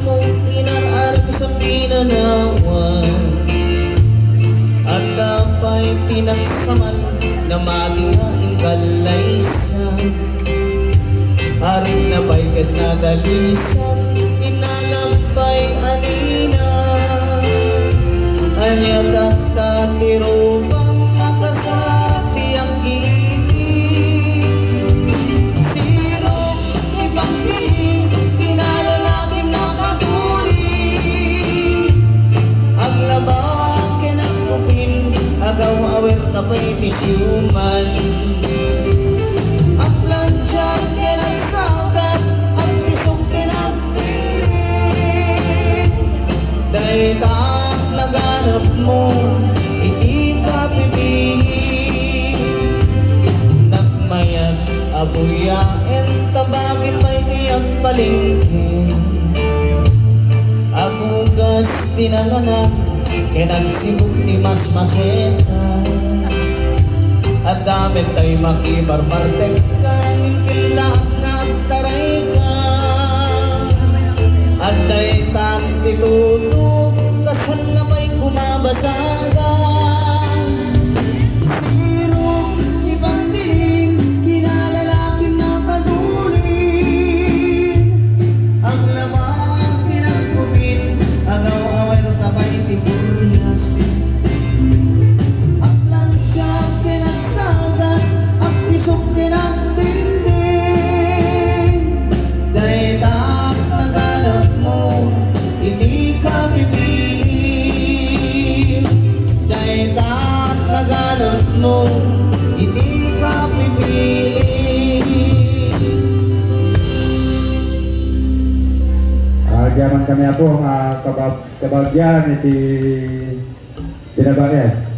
mong inararap sa pinanawan, at kapay tinaksaman na matingaing kalaysan. Haring na baygad na dalisan, inalampay anina, anyat at tatirupang nakasarap siyang giting. Sirok ipagpiling, kinalalakim na katulin, ang labang kinakupin, agaw awer kapay tisyuman. Ang plansyang kinagsagat, ang pisong kinagpiling, dahil taak naganap mo, hindi ka pipili. Nagmayag abuyain, tabagin may tiyag palingkin, agugas tinanganak, kinagsibog ni mas maseta. At damit ay makibarbartek kang inkilaat na taray ka, at ay tanti tutog kasal na may kumabasagan. Sirok ipagdiling, kinalalakim na kadulin, ang lamang kinagkupin, agaw-away ng kapay tibulas. Ang plancha kinagsagat, ang pisok kinagdingding, dahil taak naganap mo, hindi ka pipili. Dahil taak naganap mo, hindi ka pipili. Diyaman kami po, kabagyan iti pinabangyan.